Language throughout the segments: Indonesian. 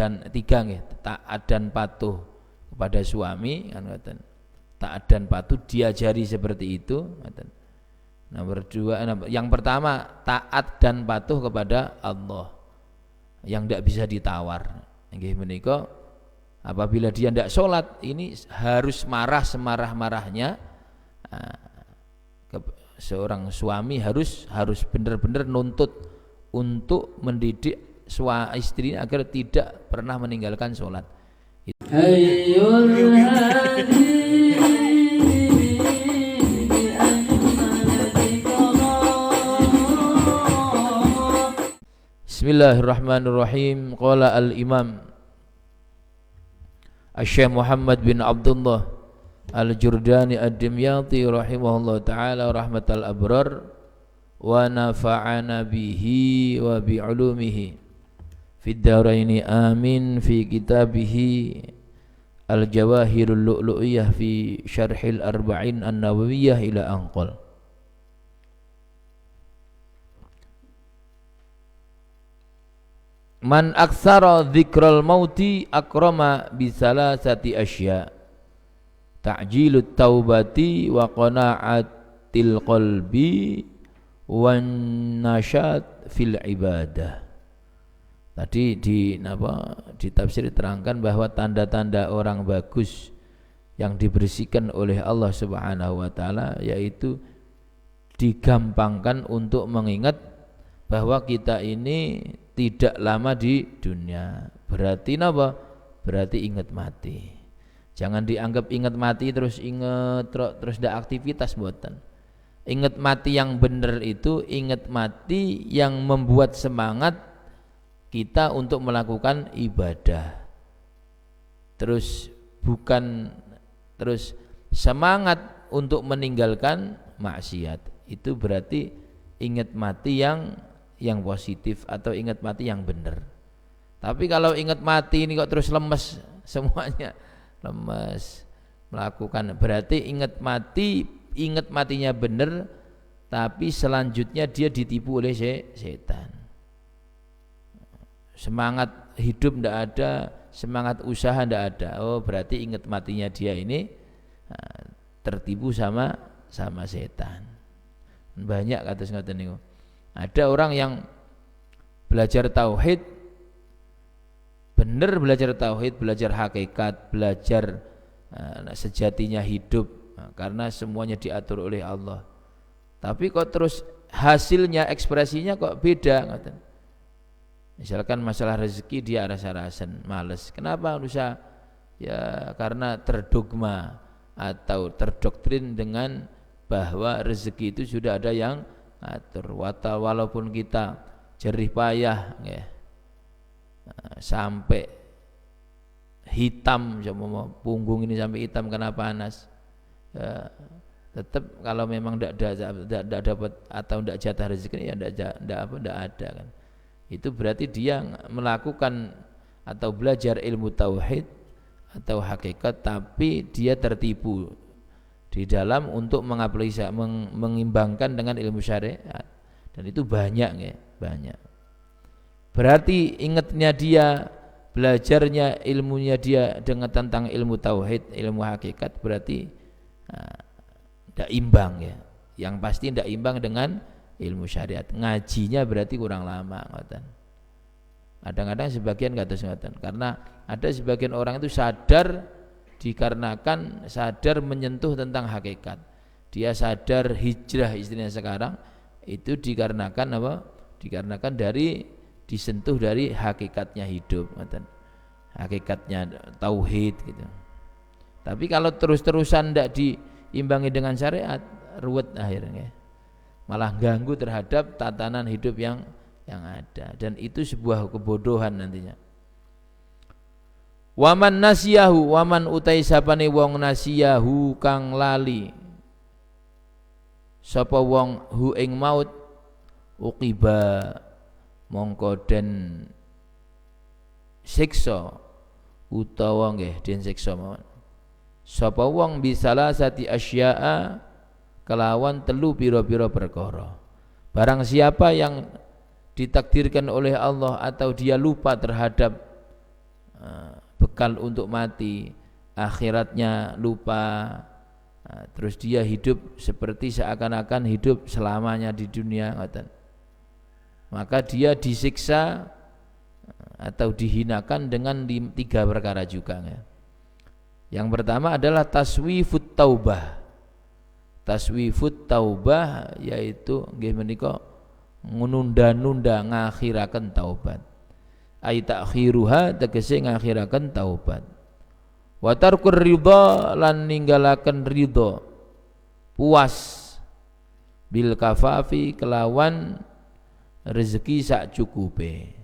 dan tiga nggih, taat dan patuh kepada suami kan ngoten. Taat dan patuh diajari seperti itu ngoten. Nomor dua, yang pertama taat dan patuh kepada Allah yang tidak bisa ditawar. Nggih menika apabila dia tidak sholat ini harus marah semarah-marahnya. Seorang suami harus benar-benar nuntut untuk mendidik istrinya agar tidak pernah meninggalkan sholat. Bismillahirrahmanirrahim. Qala al-imam Asy-Syaikh Muhammad bin Abdullah Al-Jurdani Ad-Dimyati rahimahullah ta'ala rahmatal abrar wa nafa'ana bihi wa bi'ulumihi fid dharaini amin fi kitabihi Al-Jawahirul Lu'lu'iyah fi Syarhil Arba'in An-Nawawiyah ila anqal. Man aktsara dzikral mauti akrama bisalasati asya ta'jilut taubati wa qana'atil qalbi wan nasyat fil ibadah. Tadi di tafsir diterangkan bahwa tanda-tanda orang bagus yang dibersihkan oleh Allah Subhanahu wa taala yaitu digampangkan untuk mengingat bahwa kita ini tidak lama di dunia. Berarti napa? Berarti ingat mati. Jangan dianggap ingat mati terus terus ndak aktivitas mboten. Ingat mati yang benar itu ingat mati yang membuat semangat kita untuk melakukan ibadah. Terus semangat untuk meninggalkan maksiat. Itu berarti ingat mati yang positif atau ingat mati yang benar. Tapi kalau ingat mati ini kok terus lemes semuanya, lemes melakukan, berarti ingat matinya benar tapi selanjutnya dia ditipu oleh setan. Semangat hidup tidak ada, semangat usaha tidak ada. Oh berarti ingat matinya dia ini tertipu sama setan. Banyak kata ngoten niku. Ada orang yang belajar tauhid, benar belajar tauhid, belajar hakikat, belajar sejatinya hidup, karena semuanya diatur oleh Allah. Tapi kok terus hasilnya, ekspresinya kok beda ngoten. Misalkan masalah rezeki dia rasa-rasan, males. Kenapa usah? Ya karena terdogma atau terdoktrin dengan bahwa rezeki itu sudah ada yang atur. Walaupun kita jerih payah ya, sampai hitam, punggung ini sampai hitam karena panas, ya, tetap kalau memang tidak dapat atau tidak jatah rezeki ya tidak ada kan. Itu berarti dia melakukan atau belajar ilmu tauhid atau hakikat tapi dia tertipu di dalam untuk mengimbangkan dengan ilmu syariat, dan itu banyak ya, banyak. Berarti ingatnya dia, belajarnya ilmunya dia dengan tentang ilmu tauhid, ilmu hakikat berarti tidak imbang ya. Yang pasti tidak imbang dengan ilmu syariat. Ngajinya berarti kurang lama ngoten. Kadang-kadang sebagian kados ngoten, karena ada sebagian orang itu sadar dikarenakan sadar menyentuh tentang hakikat. Dia sadar hijrah istrinya sekarang itu dikarenakan apa? Dikarenakan disentuh dari hakikatnya hidup, hakikatnya tauhid gitu. Tapi kalau terus-terusan tidak diimbangi dengan syariat, ruwet akhirnya, malah ganggu terhadap tatanan hidup yang ada, dan itu sebuah kebodohan nantinya. Waman nasiyahu, waman utai sapane wong nasiyahu kang lali sapa wong hu ing maut uqiba mongko den siksa utawa nggih den siksa mawon sapa wong bisalah sati asya'a kelawan telu pira-pira perkara. Barang siapa yang ditakdirkan oleh Allah atau dia lupa terhadap bekal untuk mati, akhiratnya lupa, terus dia hidup seperti seakan-akan hidup selamanya di dunia, maka dia disiksa atau dihinakan dengan 3 perkara juga. Yang pertama adalah taswifut taubah. Taswifut taubah yaitu nggih menika ngununda-nunda ngakhiraken taubat. Ai takhiruha tegese ngakhiraken taubat. Wa tarkur ridha lan ninggalaken ridha, puas bil kafafi kelawan rezeki sak cukupe.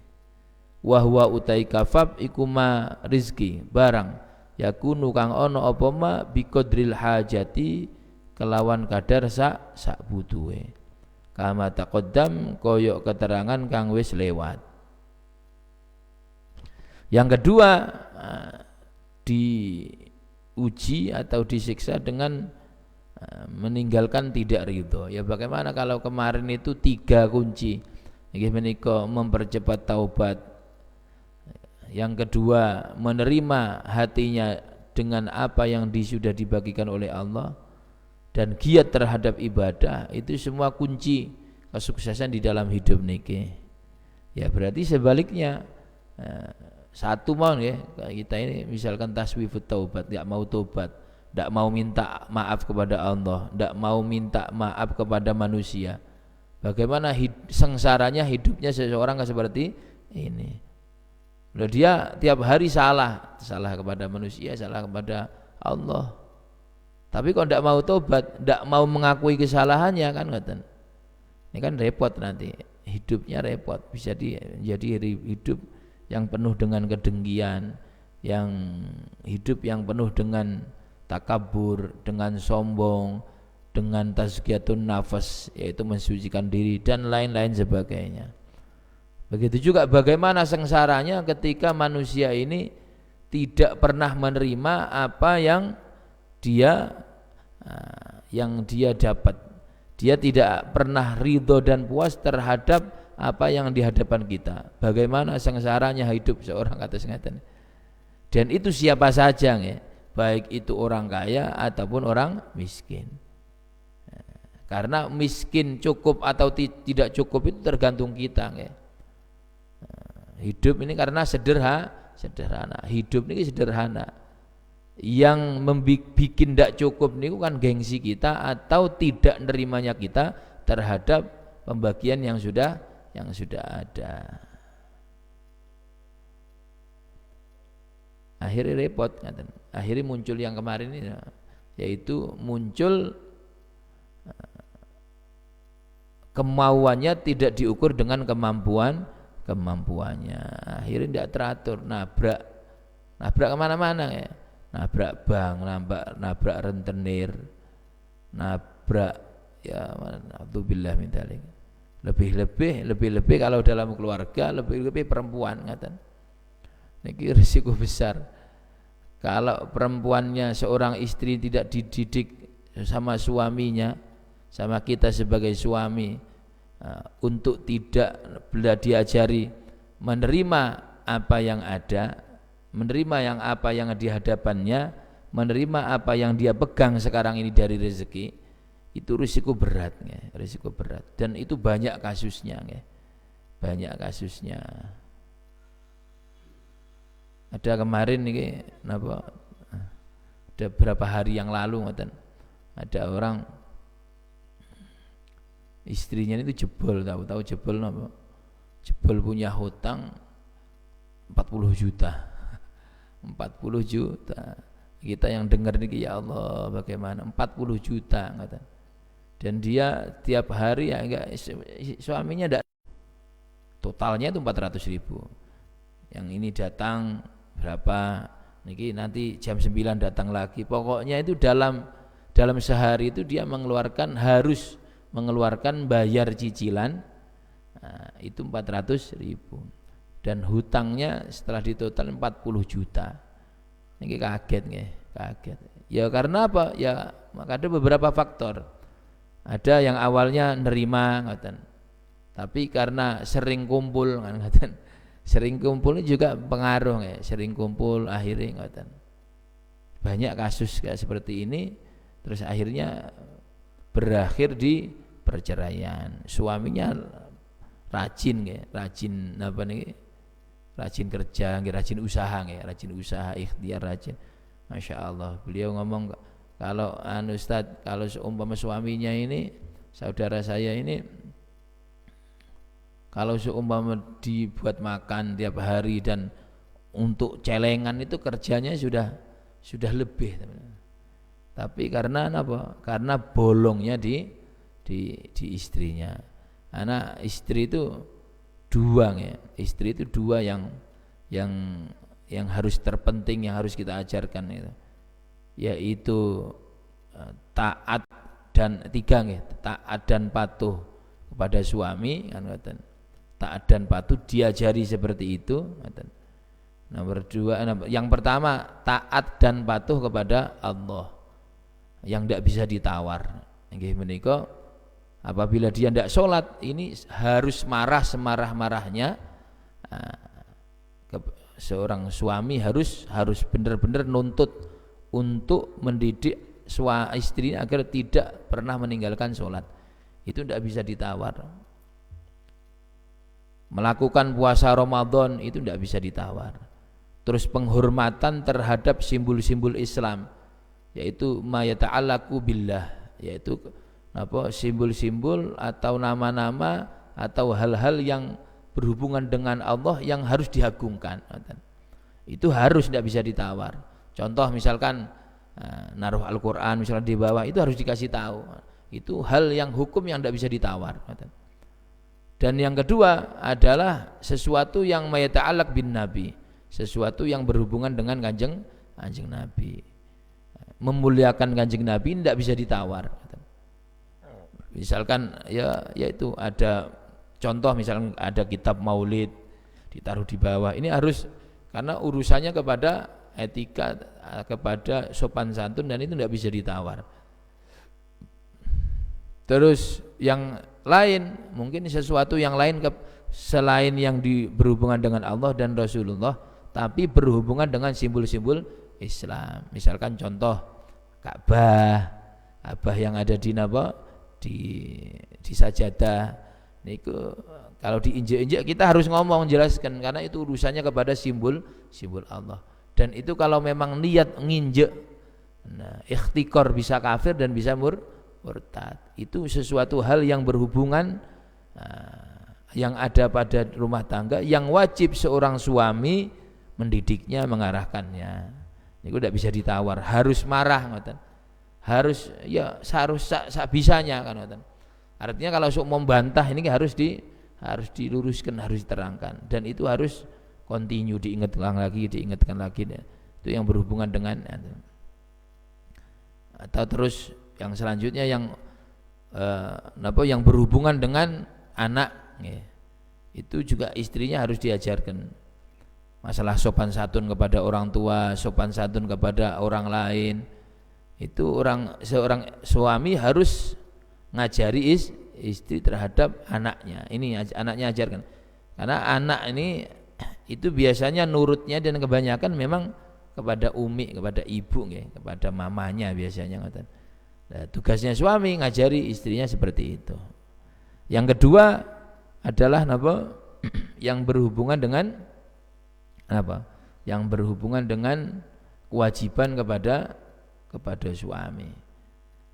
Wa huwa utai kafaf iku ma rizki barang yakunu kang ana apa ma biqadril hajati kelawan kadar sak butuhe. Kama taqaddam koyok keterangan kang wis lewat. Yang kedua, diuji atau disiksa dengan meninggalkan tidak ridho. Ya bagaimana kalau kemarin itu 3 kunci, nggih menika mempercepat taubat. Yang kedua, menerima hatinya dengan apa yang sudah dibagikan oleh Allah dan giat terhadap ibadah, itu semua kunci kesuksesan di dalam hidup niki. Ya berarti sebaliknya, satu mau ya kita ini misalkan taswifut taubat, tidak mau taubat, tidak mau minta maaf kepada Allah, tidak mau minta maaf kepada manusia. Bagaimana sengsaranya hidupnya seseorang seperti ini. Dia tiap hari salah kepada manusia, salah kepada Allah. Tapi kok tidak mau taubat, tidak mau mengakui kesalahannya kan, ini kan repot nanti, hidupnya repot, bisa jadi hidup yang penuh dengan kedengkian, yang hidup yang penuh dengan takabur, dengan sombong, dengan tazkiyatun nafas, yaitu mensucikan diri dan lain-lain sebagainya. Begitu juga bagaimana sengsaranya ketika manusia ini tidak pernah menerima apa yang dia dapat. Dia tidak pernah ridho dan puas terhadap apa yang di hadapan kita. Bagaimana sengsaranya hidup seorang atas ngeten. Dan itu siapa saja ya, baik itu orang kaya ataupun orang miskin. Karena miskin cukup atau tidak cukup itu tergantung kita ya. Hidup ini karena sederhana. Hidup ini sederhana. Yang bikin tidak cukup ini kan gengsi kita atau tidak nerimanya kita terhadap pembagian yang sudah ada. Akhirnya repot, akhirnya muncul yang kemarin ini, yaitu muncul kemauannya tidak diukur dengan kemampuannya. Akhirnya tidak teratur, nabrak kemana-mana ya. Nabrak bank, nabrak rentenir, nabrak ya alhamdulillah min dzalik. Lebih-lebih kalau dalam keluarga, lebih-lebih perempuan ngaten. Niki risiko besar. Kalau perempuannya seorang istri tidak dididik sama suaminya, sama kita sebagai suami, untuk tidak diajari menerima apa yang ada, menerima yang apa yang di hadapannya, menerima apa yang dia pegang sekarang ini dari rezeki, itu risiko berat ya, risiko berat. Dan itu banyak kasusnya ya. Banyak kasusnya. Ada kemarin ini napa? Ada berapa hari yang lalu ngoten. Ada orang istrinya itu jebol, tahu jebol napa? Jebol punya hutang 40 juta. 40 juta. Kita yang dengar niki ya Allah bagaimana 40 juta ngoten. Dan dia tiap hari ya enggak, suaminya enggak, totalnya itu 400.000. Yang ini datang berapa, niki nanti jam 9 datang lagi. Pokoknya itu dalam sehari itu dia harus mengeluarkan bayar cicilan, itu 400.000. Dan hutangnya setelah ditotal 40 juta. Ini kaget nggih, kaget. Ya karena apa? Ya maka ada beberapa faktor. Ada yang awalnya nerima ngoten. Tapi karena sering kumpul ngoten. Sering kumpul juga pengaruh ya, sering kumpul akhirnya ngoten. Banyak kasus kayak seperti ini terus akhirnya berakhir di perceraian. Suaminya rajin ya, rajin apa nih? Rajin kerja, rajin usaha ya, rajin usaha, ikhtiar rajin. Masya Allah, beliau ngomong kalau Ustaz, kalau seumpama suaminya ini, saudara saya ini, kalau seumpama dibuat makan tiap hari dan untuk celengan itu kerjanya sudah lebih. Tapi karena apa? Karena bolongnya di istrinya. Anak istri itu dua ya, istri itu dua yang harus terpenting, yang harus kita ajarkan itu, yaitu taat dan tiga ya, taat dan patuh kepada suami kan, taat dan patuh diajari seperti itu. Nomor dua, yang pertama taat dan patuh kepada Allah yang tidak bisa ditawar. Nggih menika apabila dia tidak sholat ini harus marah semarah-marahnya. Seorang suami harus benar-benar nuntut untuk mendidik istrinya agar tidak pernah meninggalkan sholat. Itu tidak bisa ditawar. Melakukan puasa Ramadan itu tidak bisa ditawar. Terus penghormatan terhadap simbol-simbol Islam, yaitu ma yata'allaqu billah, yaitu apa, simbol-simbol atau nama-nama atau hal-hal yang berhubungan dengan Allah yang harus diagungkan. Itu harus tidak bisa ditawar. Contoh misalkan naruh Al-Quran misalnya di bawah, itu harus dikasih tahu. Itu hal yang hukum yang tidak bisa ditawar. Dan yang kedua adalah sesuatu yang mayata'alaq bin Nabi, sesuatu yang berhubungan dengan kanjeng Nabi. Memuliakan kanjeng Nabi tidak bisa ditawar. Misalkan yaitu ada contoh, misalkan ada kitab maulid ditaruh di bawah, ini harus, karena urusannya kepada etika, kepada sopan santun, dan itu tidak bisa ditawar. Terus yang lain, mungkin sesuatu yang lain selain yang berhubungan dengan Allah dan Rasulullah, tapi berhubungan dengan simbol-simbol Islam. Misalkan contoh Ka'bah yang ada di di sajadah niku, kalau diinjak-injak kita harus ngomong jelaskan, karena itu urusannya kepada simbol Allah. Dan itu kalau memang niat nginjek, ikhtikor, bisa kafir dan bisa murtad. Itu sesuatu hal yang berhubungan yang ada pada rumah tangga, yang wajib seorang suami mendidiknya, mengarahkannya. Niku tidak bisa ditawar, harus marah ngoten. Harus bisanya kan ngoten. Artinya kalau sok membantah ini harus diluruskan, harus diterangkan, dan itu harus continue, diingatkan lagi. Itu yang berhubungan dengan atau terus yang selanjutnya yang yang berhubungan dengan anak ya. Itu juga istrinya harus diajarkan masalah sopan santun kepada orang tua, sopan santun kepada orang lain. Itu seorang suami harus ngajari istri terhadap anaknya. Ini anaknya ajarkan, karena anak ini itu biasanya nurutnya dan kebanyakan memang kepada umi, kepada ibu ya, kepada mamanya biasanya. Nah, tugasnya suami ngajari istrinya seperti itu. Yang kedua adalah yang berhubungan dengan yang berhubungan dengan kewajiban kepada suami.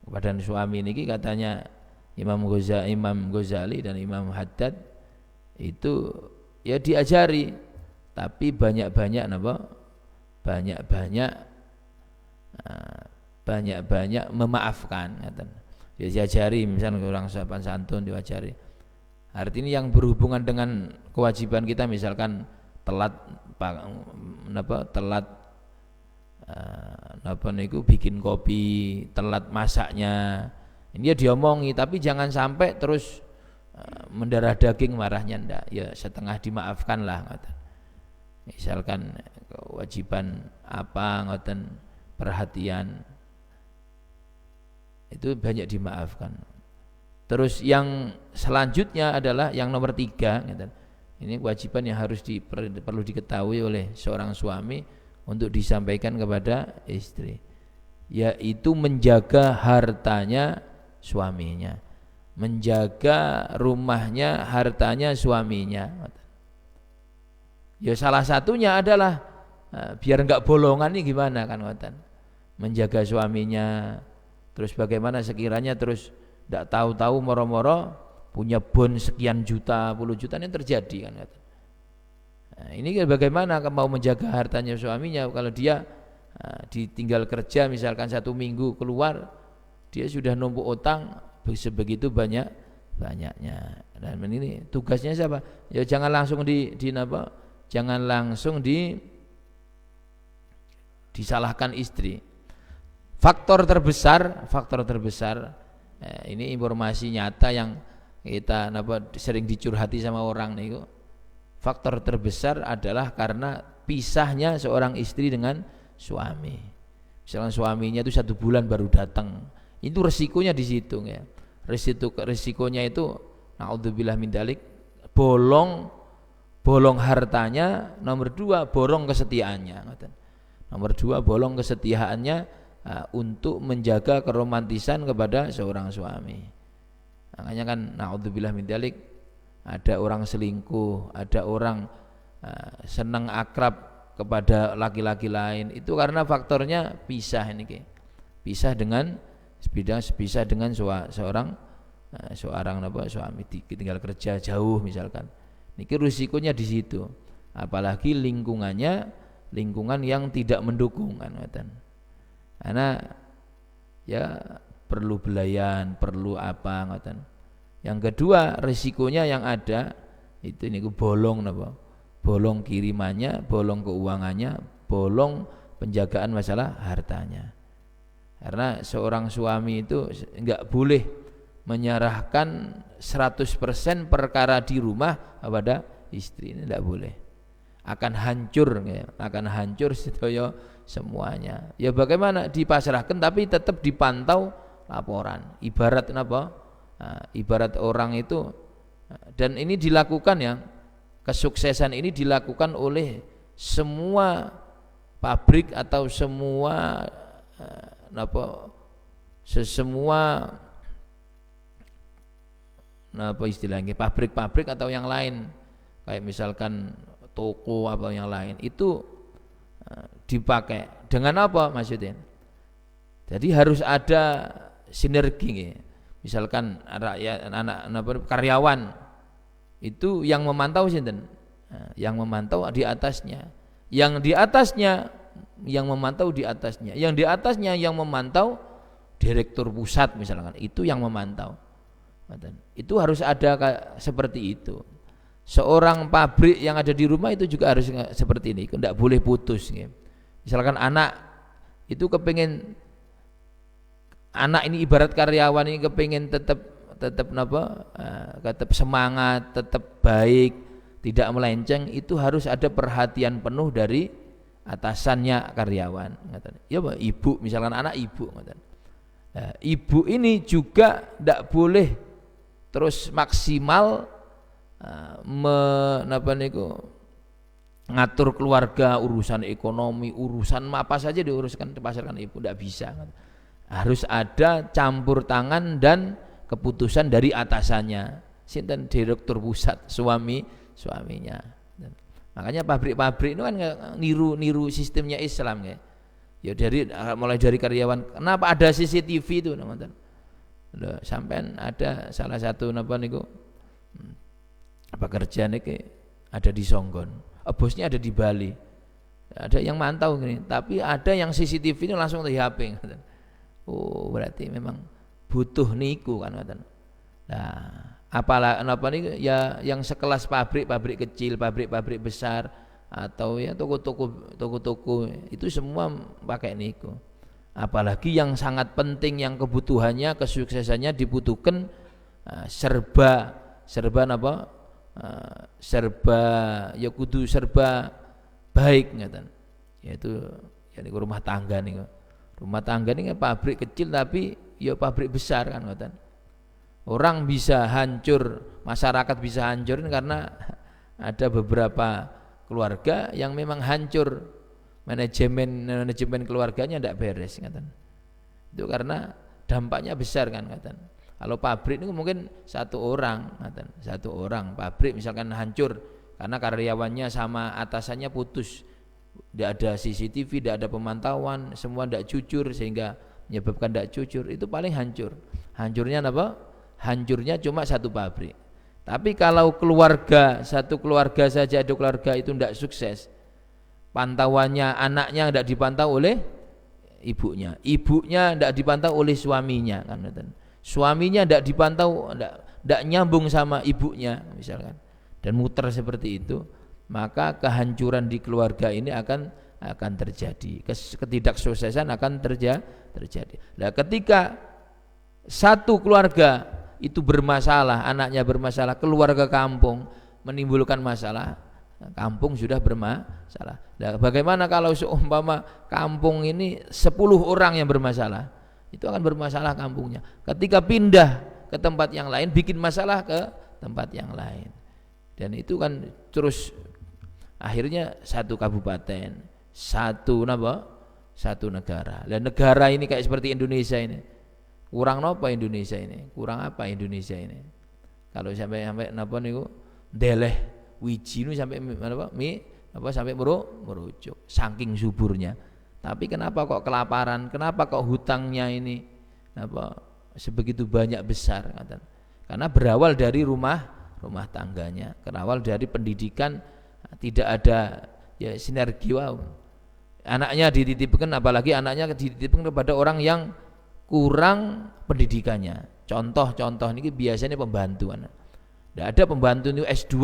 Kepada suami ini katanya Imam Ghazali dan Imam Haddad itu ya diajari, tapi banyak-banyak memaafkan. Dia diajari, misalnya orang sopan santun diajari. Artinya yang berhubungan dengan kewajiban kita, misalkan telat bikin kopi, telat masaknya, ini dia diomongi, tapi jangan sampai terus mendarah daging marahnya, ndak. Ya setengah dimaafkan lah ngoten. Misalkan kewajiban perhatian itu banyak dimaafkan. Terus yang selanjutnya adalah yang nomor 3 ngoten. Ini kewajiban yang harus perlu diketahui oleh seorang suami untuk disampaikan kepada istri, yaitu menjaga hartanya suaminya, menjaga rumahnya, hartanya suaminya. Ya salah satunya adalah biar enggak bolongan ini gimana kan ngoten. Menjaga suaminya, terus bagaimana sekiranya terus enggak tahu-tahu moro-moro punya bon sekian juta, puluh juta, ini terjadi kan ngoten. Nah, ini bagaimana mau menjaga hartanya suaminya kalau dia ditinggal kerja misalkan 1 minggu keluar dia sudah numpuk utang sebegitu banyaknya. Dan ini tugasnya siapa? Ya jangan langsung jangan langsung disalahkan istri. Faktor terbesar ini informasi nyata yang kita sering dicurhati sama orang nih. Faktor terbesar adalah karena pisahnya seorang istri dengan suami. Misalnya suaminya itu 1 bulan baru datang, itu resikonya di situ ya. Resikonya itu naudzubillah min dzalik, bolong hartanya, nomor 2 bolong kesetiaannya. Nomor 2 bolong kesetiaannya untuk menjaga keromantisan kepada seorang suami. Makanya kan naudzubillah min dzalik, ada orang selingkuh, ada orang senang akrab kepada laki-laki lain, itu karena faktornya pisah ini pisah dengan seorang suami tinggal kerja jauh misalkan. Niki risikonya di situ. Apalagi lingkungan yang tidak mendukung kan ngoten. Karena ya perlu belayan, perlu apa ngoten. Yang kedua risikonya yang ada itu niku bolong kirimannya, bolong keuangannya, bolong penjagaan masalah hartanya. Karena seorang suami itu enggak boleh menyerahkan 100% perkara di rumah kepada istri, ini enggak boleh. Akan hancur sedaya semuanya. Ya bagaimana dipasrahkan tapi tetap dipantau laporan. Ibarat orang itu, dan ini dilakukan ya, kesuksesan ini dilakukan oleh semua pabrik atau semua istilahnya pabrik-pabrik atau yang lain, kayak misalkan toko atau yang lain itu dipakai dengan apa maksudnya? Jadi harus ada sinergi. Misalkan karyawan itu yang memantau sinten? Yang memantau di atasnya. Yang di atasnya yang memantau di atasnya. Yang di atasnya yang memantau direktur pusat misalkan. Itu yang memantau. Itu harus ada seperti itu. Seorang pabrik yang ada di rumah itu juga harus seperti ini. Tidak boleh putus. Misalkan anak itu anak ini ibarat karyawan ini kepingin tetap semangat, tetap baik, tidak melenceng, itu harus ada perhatian penuh dari atasannya karyawan. Ya ibu, misalkan anak ibu. Nah, ibu ini juga tidak boleh terus maksimal ngatur keluarga, urusan ekonomi, urusan apa saja diuruskan dipasarkan ibu, tidak bisa. Harus ada campur tangan dan keputusan dari atasannya, sinten direktur pusat, suaminya. Makanya pabrik-pabrik itu kan niru sistemnya Islam ya. Ya mulai dari karyawan, kenapa ada CCTV itu teman-teman? Sampai ada salah satu pekerja niki ada di Songgon, bosnya ada di Bali, ada yang mantau gini, tapi ada yang CCTV itu langsung di HP. Oh berarti memang butuh niku kan. Nah apa nih ya yang sekelas pabrik kecil, pabrik besar, atau ya toko-toko itu semua pakai niku. Apalagi yang sangat penting, yang kebutuhannya, kesuksesannya dibutuhkan serba ya kudu serba baik ngeten. Yaitu ya niku rumah tangga niku. Rumah tangga ini pabrik kecil tapi ya pabrik besar kan ngoten. Orang bisa hancur, masyarakat bisa hancur karena ada beberapa keluarga yang memang hancur, manajemen keluarganya tidak beres, ngaten. Itu karena dampaknya besar kan, ngaten. Kalau pabrik itu mungkin satu orang, ngaten, satu orang pabrik misalkan hancur karena karyawannya sama atasannya putus, tidak ada CCTV, tidak ada pemantauan, semua tidak jujur sehingga menyebabkan tidak jujur, itu paling hancur. Hancurnya apa? Hancurnya cuma satu pabrik. Tapi kalau keluarga, satu keluarga saja, ada keluarga itu tidak sukses, pantauannya anaknya tidak dipantau oleh ibunya, ibunya tidak dipantau oleh suaminya, kan? Suaminya tidak dipantau, tidak nyambung sama ibunya misalkan, dan muter seperti itu, maka kehancuran di keluarga ini akan terjadi, ketidaksuksesan akan terjadi. Nah, ketika satu keluarga itu bermasalah, anaknya bermasalah, keluarga kampung menimbulkan masalah, kampung sudah bermasalah. Nah, bagaimana kalau seumpama kampung ini 10 orang yang bermasalah, itu akan bermasalah kampungnya. Ketika pindah ke tempat yang lain, bikin masalah ke tempat yang lain, dan itu kan terus akhirnya satu kabupaten, satu negara. Dan negara ini kayak seperti Indonesia ini, kurang apa Indonesia ini? Kurang apa Indonesia ini? Kalau sampai napa niku deleh wiji nu sampai sampai merucuk saking suburnya. Tapi kenapa kok kelaparan? Kenapa kok hutangnya ini sebegitu banyak besar? Karena berawal dari rumah tangganya, berawal dari pendidikan, tidak ada ya sinergi. Anaknya dititipkan, apalagi anaknya dititipkan kepada orang yang kurang pendidikannya. Contoh ini biasanya pembantu. Tidak ada pembantu itu S2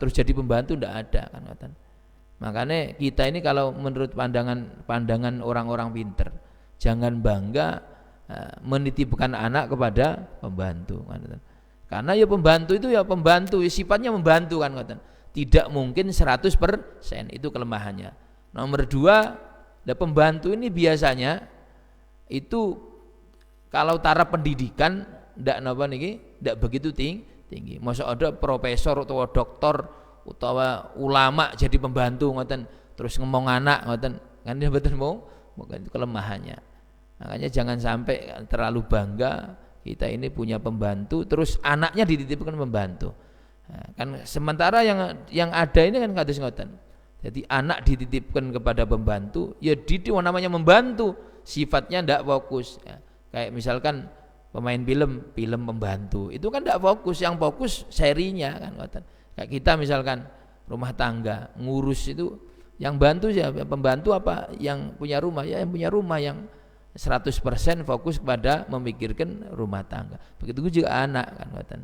terus jadi pembantu, tidak ada kan. Makanya kita ini kalau menurut pandangan orang-orang pinter, jangan bangga menitipkan anak kepada pembantu kan. Karena ya pembantu itu ya pembantu, sifatnya membantu kan. Tidak mungkin 100%, itu kelemahannya. Nomor 2, pembantu ini biasanya itu kalau taraf pendidikan tidak begitu tinggi. Masa ada profesor atau doktor utawa ulama jadi pembantu ngoten, terus ngomong anak ngoten, kan dia betul mau itu kelemahannya. Makanya jangan sampai terlalu bangga kita ini punya pembantu terus anaknya dititipkan pembantu. Nah, kan sementara yang ada ini kan kados ngoten. Jadi anak dititipkan kepada pembantu, ya didik namanya membantu, sifatnya tidak fokus. Ya. Kayak misalkan pemain film pembantu, itu kan tidak fokus, yang fokus serinya kan. Kayak kita misalkan rumah tangga ngurus itu, yang bantu siapa? Pembantu apa? Yang punya rumah, ya yang punya rumah yang 100% fokus kepada memikirkan rumah tangga. Begitu juga anak kan.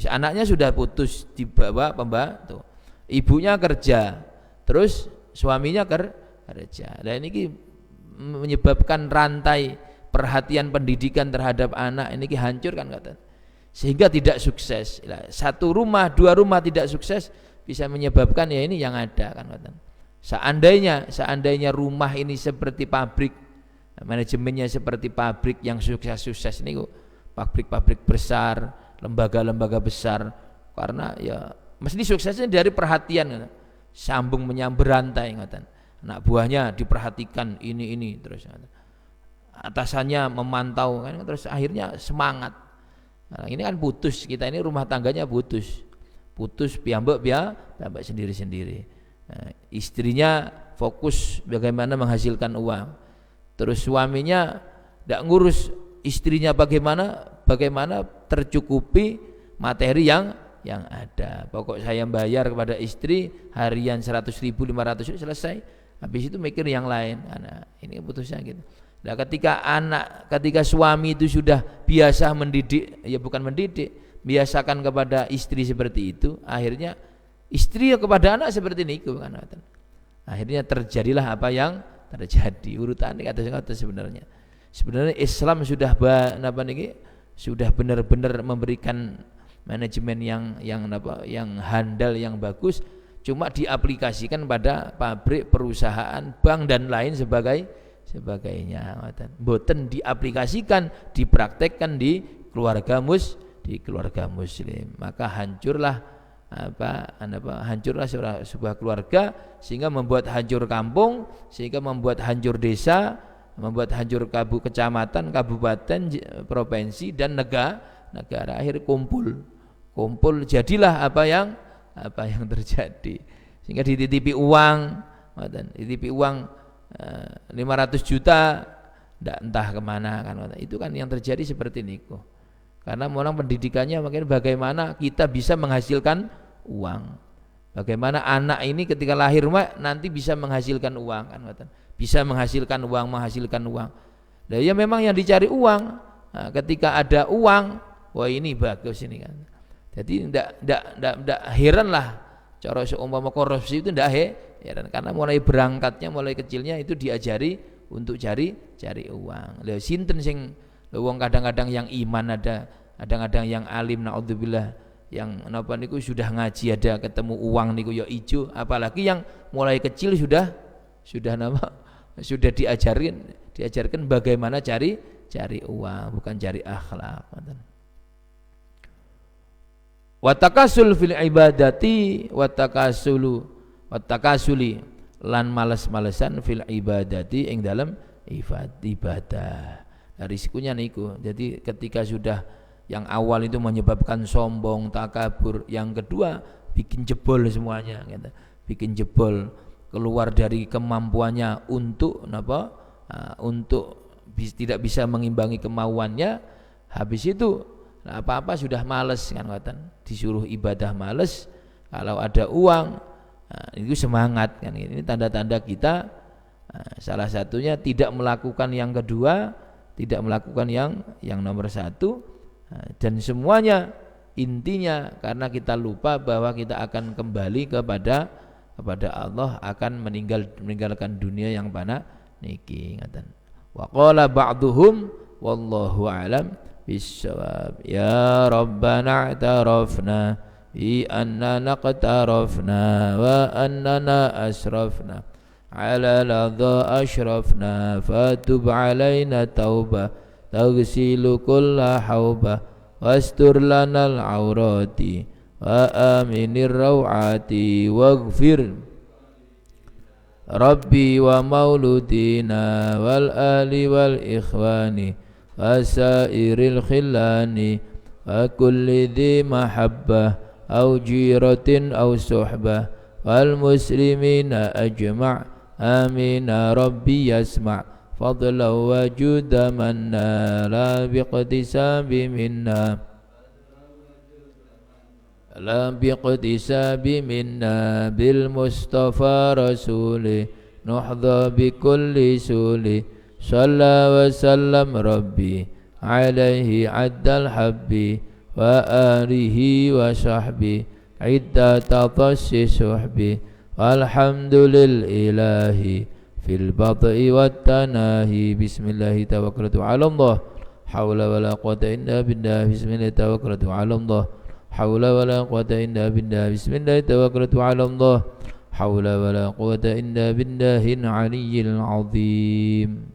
Anaknya sudah putus di bawah pembantu, ibunya kerja, terus suaminya kerja. Dan ini menyebabkan rantai perhatian pendidikan terhadap anak ini hancur kan, sehingga tidak sukses. Satu rumah, 2 rumah tidak sukses bisa menyebabkan ya ini yang ada kan. Seandainya rumah ini seperti pabrik, manajemennya seperti pabrik yang sukses ini, pabrik-pabrik besar, lembaga-lembaga besar, karena ya mesti suksesnya dari perhatian, sambung menyambar rantai, anak buahnya diperhatikan ini terus. Atasannya memantau kan, terus akhirnya semangat. Nah, ini kan putus, kita ini rumah tangganya putus piambak sendiri-sendiri. Nah, istrinya fokus bagaimana menghasilkan uang, terus suaminya tidak ngurus istrinya bagaimana tercukupi materi yang ada. Pokok saya bayar kepada istri harian 100.000, 500.000 selesai, habis itu mikir yang lain. Nah, ini putusnya gitu. Nah, ketika suami itu sudah biasa biasakan kepada istri seperti itu, akhirnya istri kepada anak seperti ini kan. Akhirnya terjadilah apa yang terjadi. Urutannya kata sebenarnya Islam sudah benar-benar memberikan manajemen yang handal, yang bagus, cuma diaplikasikan pada pabrik, perusahaan, bank dan lain sebagainya. Boten diaplikasikan, dipraktekkan di keluarga muslim, maka hancurlah hancurlah sebuah keluarga, sehingga membuat hancur kampung, sehingga membuat hancur desa, membuat hancur kecamatan, kabupaten, provinsi dan negara. Akhir kumpul jadilah apa yang terjadi, sehingga dititipi uang 500 juta entah kemana kan, itu kan yang terjadi seperti niku. Karena orang pendidikannya makanya bagaimana kita bisa menghasilkan uang, bagaimana anak ini ketika lahir nanti bisa menghasilkan uang kan, bisa menghasilkan uang. Nah, ya memang yang dicari uang. Nah, ketika ada uang, wah ini bagus ini kan. Jadi tidak heran lah cara seumpama korupsi itu tidak heran, karena mulai berangkatnya, mulai kecilnya itu diajari untuk cari uang. Lha sinten sing wong kadang-kadang yang iman ada, kadang-kadang yang alim naudzubillah, yang napa niku sudah ngaji ada ketemu uang niku ya ijo, apalagi yang mulai kecil sudah diajarkan bagaimana cari uang, bukan cari akhlak. Wa takasul fil ibadati wa takasuli lan males-malesan fil ibadati ing dalam ibadah. Risikonya niku. Jadi ketika sudah yang awal itu menyebabkan sombong, takabur, yang kedua bikin jebol semuanya gitu. Bikin jebol, keluar dari kemampuannya untuk tidak bisa mengimbangi kemauannya. Habis itu apa-apa sudah males kan, disuruh ibadah males, kalau ada uang itu semangat kan. Ini tanda-tanda kita salah satunya tidak melakukan yang kedua, tidak melakukan yang nomor satu, dan semuanya intinya karena kita lupa bahwa kita akan kembali kepada Allah, akan meninggalkan dunia yang fana niki ngaten. Wa qala ba'duhum wallahu a'lam bissawab. Ya rabbana i'tarafna bi annana qtarafna wa annana asrafna ala ladha ashrafna fatub alaina taubah taghsilu kulla haubah wastur lanal aurati wa aminir rawati waghfir Rabbi wa mauludina wal ali wal ikhwani wasairil khillani wa kulli dhi mahabbah au jiratin au suhbah wal muslimina ajma' amin rabbi yasma' fadla wa juda manna la biqtisabi minna la biqtisabi minna bil mustafa rasuli nuhdha bi kulli suli salla wa sallam rabbi alaihi addal habbi wa alihi wa sahbi idda tatassi suhbi walhamdulil ilahi fil bad'i wat tanahi bismillahi tawakkaltu ala Allah haula wala quwwata illa billah bismillahi tawakkaltu ala Allah haula wala quwwata illa billah bismillahi tawakkaltu ala Allah haula wala quwwata illa billahil aliyyil azim.